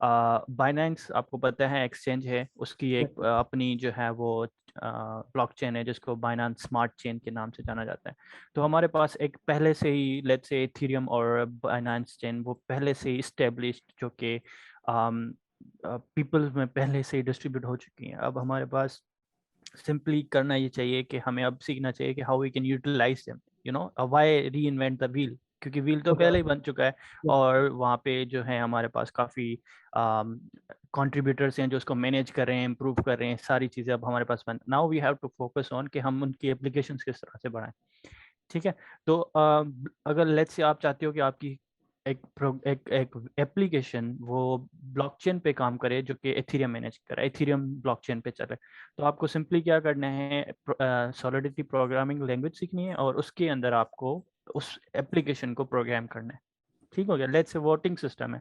बाइनेंस आपको पता है एक्सचेंज है, उसकी एक अपनी जो है वो ब्लॉकचेन है जिसको बाइनेंस स्मार्ट चेन के नाम से जाना जाता है। तो हमारे पास एक पहले से ही लेट्स से इथेरियम और बाइनेंस चेन वो पहले से ही इस्टेब्लिश्ड, जो कि पीपल में पहले से ही डिस्ट्रीब्यूट हो चुकी हैं। अब हमारे पास सिंपली करना ये चाहिए कि हमें अब सीखना चाहिए कि how we can utilize them, why reinvent the wheel, क्योंकि व्हील तो पहले ही बन चुका है और वहाँ पे जो है हमारे पास काफ़ी कंट्रीब्यूटर्स हैं जो उसको मैनेज कर रहे हैं, इम्प्रूव कर रहे हैं, सारी चीज़ें अब हमारे पास बन। Now we have to focus on कि हम उनकी एप्लीकेशंस किस तरह से बढ़ाएं। ठीक है, तो अगर लेट्स से आप चाहते हो कि आपकी एक एप्लीकेशन वो ब्लॉकचेन पे काम करे जो कि एथेरियम मैनेज करे, एथेरियम ब्लॉकचेन पे चले, तो आपको सिंपली क्या करना है, सॉलिडिटी प्रोग्रामिंग लैंग्वेज सीखनी है और उसके अंदर आपको उस एप्लीकेशन को प्रोग्राम करना है। ठीक हो गया, लेट्स से वोटिंग सिस्टम है।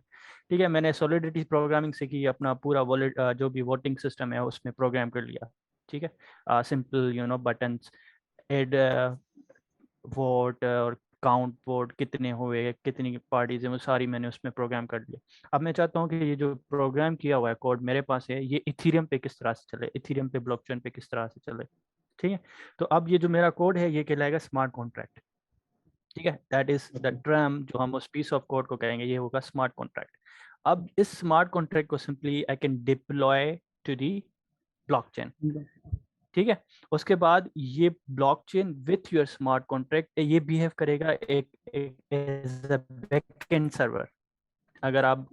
ठीक है, मैंने सॉलिडिटी प्रोग्रामिंग सीखी, अपना पूरा वॉलेट जो भी वोटिंग सिस्टम है उसमें प्रोग्राम कर लिया। ठीक है, सिंपल बटन्स एड वोट और काउंट वोट कितने हुए, कितनी पार्टीज हैं, वो सारी मैंने उसमें प्रोग्राम कर लिया। अब मैं चाहता हूँ कि ये जो प्रोग्राम किया हुआ है कोड मेरे पास है, ये इथेरियम पे किस तरह से चले, इथेरियम पे ब्लॉकचेन पे किस तरह से चले। ठीक है, तो अब ये जो मेरा कोड है ये कहलाएगा स्मार्ट कॉन्ट्रैक्ट। ठीक है, दैट इज द टर्म जो हम उस पीस ऑफ कोड को कहेंगे, ये होगा स्मार्ट कॉन्ट्रैक्ट। अब इस स्मार्ट कॉन्ट्रैक्ट को simply I can deploy to the blockchain. ठीक है, उसके बाद ये blockchain with your smart contract ये बिहेव करेगा एक एज अ बैकएंड सर्वर। अगर आप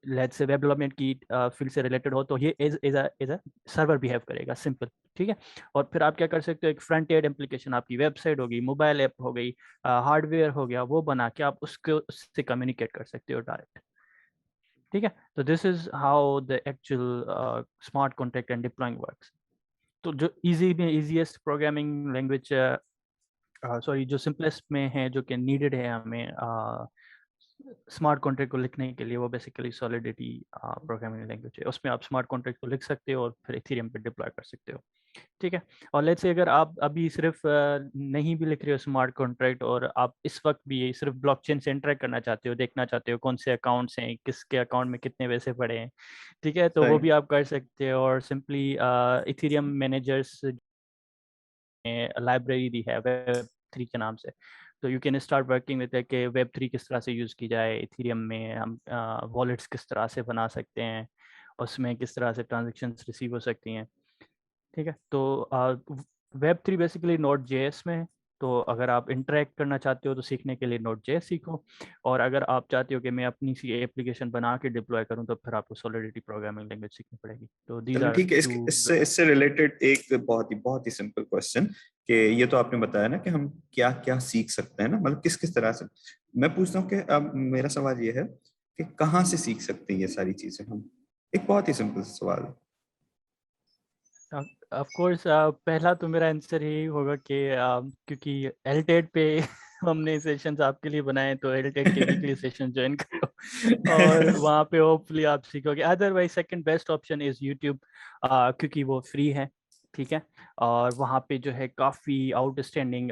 लेट्स से वेब डेवलपमेंट की फील्ड से रिलेटेड हो तो ये एज अ सर्वर बिहेव करेगा, सिंपल। ठीक है, और फिर आप क्या कर सकते हो, एक फ्रंट एंड एप्लीकेशन, आपकी वेबसाइट होगी, मोबाइल ऐप हो गई, हार्डवेयर हो गया, वो बना के आप उससे कम्युनिकेट कर सकते हो डायरेक्ट। ठीक है, तो this is how the actual smart contract and deploying works. तो जो इजी में इजीएस्ट प्रोग्रामिंग लैंग्वेज, सॉरी जो सिंपलेस्ट में है, जो कि नीडेड है हमें स्मार्ट कॉन्ट्रैक्ट को लिखने के लिए, वो बेसिकली सॉलिडिटी प्रोग्रामिंग लैंग्वेज है। उसमें आप स्मार्ट कॉन्ट्रैक्ट को लिख सकते हो और फिर इथेरियम पे डिप्लॉय कर सकते हो। ठीक है, और लेट्स से अगर आप अभी सिर्फ नहीं भी लिख रहे हो स्मार्ट कॉन्ट्रैक्ट और आप इस वक्त भी सिर्फ ब्लॉकचेन से इंटरेक्ट करना चाहते हो, देखना चाहते हो कौन से अकाउंट्स हैं, किसके अकाउंट में कितने पैसे पड़े हैं, ठीक है, तो वो भी आप कर सकते हो। और सिंपली इथेरियम मैनेजर्स लाइब्रेरी दी है Web3 के नाम से, तो you can start working with कि Web3 किस तरह से यूज़ की जाए, इथेरियम में हम वॉलेट्स किस तरह से बना सकते हैं, उसमें किस तरह से ट्रांजेक्शन्स रिसीव हो सकती हैं। ठीक है, तो Web3 बेसिकली Node.js में है, तो अगर आप इंटरेक्ट करना चाहते हो तो सीखने के लिए Node.js सीखो, और अगर आप चाहते हो कि मैं अपनी सी एप्लीकेशन बना के डिप्लॉय करूं तो फिर आपको सॉलिडिटी प्रोग्रामिंग लैंग्वेज सीखनी पड़ेगी। तो दीज चलो आर ठीक है, टू। इससे इससे रिलेटेड एक बहुत ही सिंपल क्वेश्चन कि ये तो आपने बताया ना कि हम क्या क्या सीख सकते हैं ना, मतलब किस किस तरह से। मैं पूछता हूँ कि अब मेरा सवाल ये है कि कहाँ से सीख सकते हैं ये सारी चीजें हम। एक बहुत ही सिंपल सवाल है। ऑफ कोर्स पहला तो मेरा आंसर यही होगा कि क्योंकि एलटेड पे हमने सेशंस आपके लिए बनाए, तो एलटेड के वीकली सेशन ज्वाइन करो और वहाँ पे होपफुली आप सीखोगे। Otherwise second best option is YouTube, क्योंकि वो फ्री है। ठीक है, और वहाँ पे जो है काफ़ी आउटस्टैंडिंग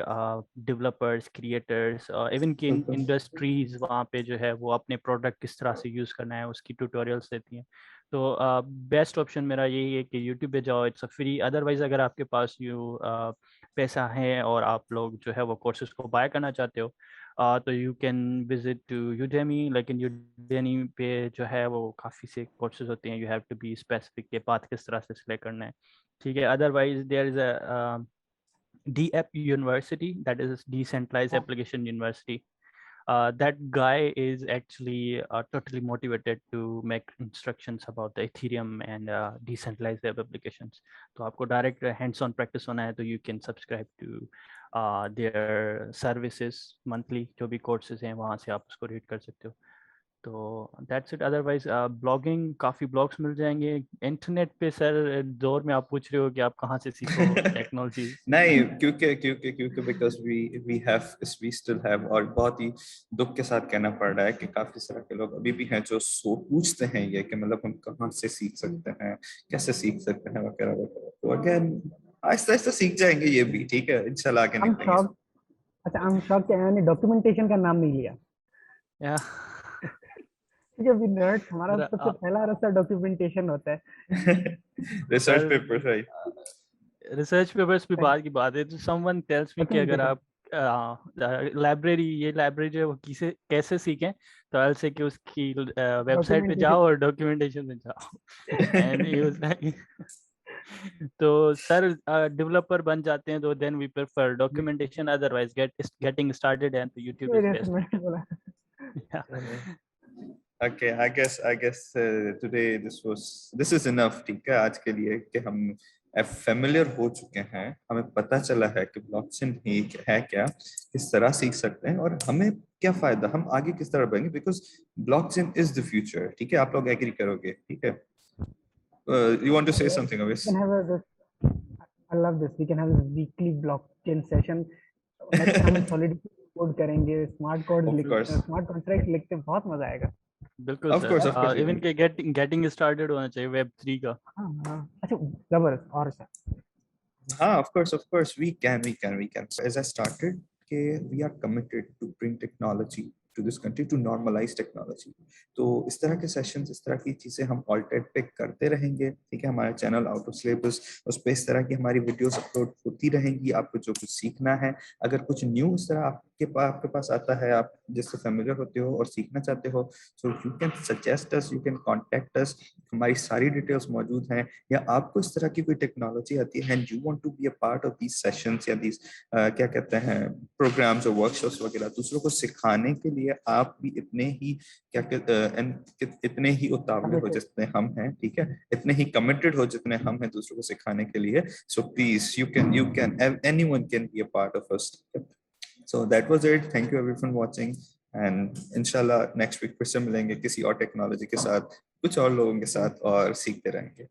डेवलपर्स, क्रिएटर्स, इवन की इंडस्ट्रीज वहाँ पे जो है वो अपने प्रोडक्ट किस तरह से यूज़ करना है उसकी ट्यूटोरियल्स देती हैं। तो बेस्ट ऑप्शन मेरा यही है कि यूट्यूब पे जाओ, इट्स अ फ्री। अदरवाइज अगर आपके पास पैसा है और आप लोग जो है वो कोर्सेज को बाय करना चाहते हो, तो you can visit to Udemy. लेकिन यूडेमी पे जो है वो काफ़ी से कोर्सेज होते हैं, you have to be specific के पाथ किस तरह से सिलेक्ट करना है। ठीक है, otherwise there is a DApp University, that is Decentralized Application University. That guy is actually totally motivated to make instructions about the Ethereum and decentralized web applications. तो आपको direct hands-on practice होना है तो you can subscribe to their services monthly, जो भी courses हैं वहाँ से आप उसको read कर सकते हो। तो दैट्स इट। अदरवाइज ब्लॉगिंग, काफ़ी ब्लॉग्स मिल जाएंगे इंटरनेट पे। सर दौर में आप पूछ रहे हो कि आप कहाँ से सीखो टेक्नोलॉजी। नहीं, क्योंकि क्योंकि क्योंकि बिकॉज वी स्टिल हैव, और बहुत ही दुख के साथ कहना पड़ रहा है कि काफी तरह के लोग अभी भी हैं जो पूछते हैं ये कि मतलब हम कहाँ से सीख सकते हैं, कैसे सीख सकते हैं, वगैरह वगैरह। तो अगेन आहिस्ता आहिस्ता सीख जाएंगे ये भी, ठीक है, इंशाल्लाह आगे हम निकलेंगे। शॉक, अच्छा हम शॉक के मैंने डॉक्यूमेंटेशन का नाम नहीं लिया, या क्योंकि अभी नर्ड्स हमारा सबसे पहला रास्ता डॉक्यूमेंटेशन होता है। Research paper, right. Research papers भी बात की बात है। तो समवन टेल्स मी कि अगर आप लाइब्रेरी, ये लाइब्रेरी जो है वो कैसे सीखें, तो आई से कि उसकी वेबसाइट पे जाओ और डॉक्यूमेंटेशन में जाओ एंड यूज तो सर डेवलपर बन जाते हैं तो then we prefer documentation, otherwise getting started and YouTube is जैसे बेस्ट। मैंने बोला। Okay, I guess today this is enough, ठीक है, आज के लिए कि हम फेमिलियर हो चुके हैं, हमें पता चला है कि ब्लॉकचेन है क्या, किस तरह सीख सकते हैं और हमें क्या फायदा, हम आगे किस तरह बढ़ेंगे, because blockchain is the future. ठीक है, आप लोग एग्री करोगे? ठीक है, you want to say something We Avesh? can have I love this. We can have this weekly blockchain session. Like हम solidity कोड करेंगे, स्मार्ट कोड Of लिखते, course, स्मार्ट कॉन्ट्रैक्ट लिखते, बहुत मजा आएगा। बिल्कुल of course, of course sir, we even can. के getting started होना चाहिए वेब 3 का। हाँ हाँ, अच्छा जबरदस्त। और sir Of course, we can. So as I started, we are committed to bring technology to this country, to normalize technology. तो इस तरह के सेशंस, इस तरह की चीजें हम ऑल्टेड पे करते रहेंगे। ठीक है, हमारा चैनल आउट ऑफ सिलेबस, उस पे इस तरह की हमारी वीडियोस अपलोड होती रहेंगी। आपको जो कुछ सीखना है, अगर कुछ न्यू इस तरह आपके पास आता है, आप जिससे फेमिलियर होते हो और सीखना चाहते हो, so you can suggest us, you can contact us. हमारी सारी डिटेल्स मौजूद हैं। या आपको इस तरह की कोई टेक्नोलॉजी आती है and you want to be a part of these sessions या दीज क्या कहते हैं प्रोग्राम्स और वर्कशॉप्स वगैरह, दूसरों को सिखाने के लिए आप भी इतने ही क्या कहते इतने ही उतावले हो जितने हम हैं, ठीक है, इतने ही कमिटेड हो जितने हम हैं दूसरों को सिखाने के लिए। So please you can anyone can be a part of us. So that was it. Thank you everyone watching and inshallah next week फिर से मिलेंगे किसी और टेक्नोलॉजी के साथ, कुछ और लोगों के साथ और सीखते रहेंगे।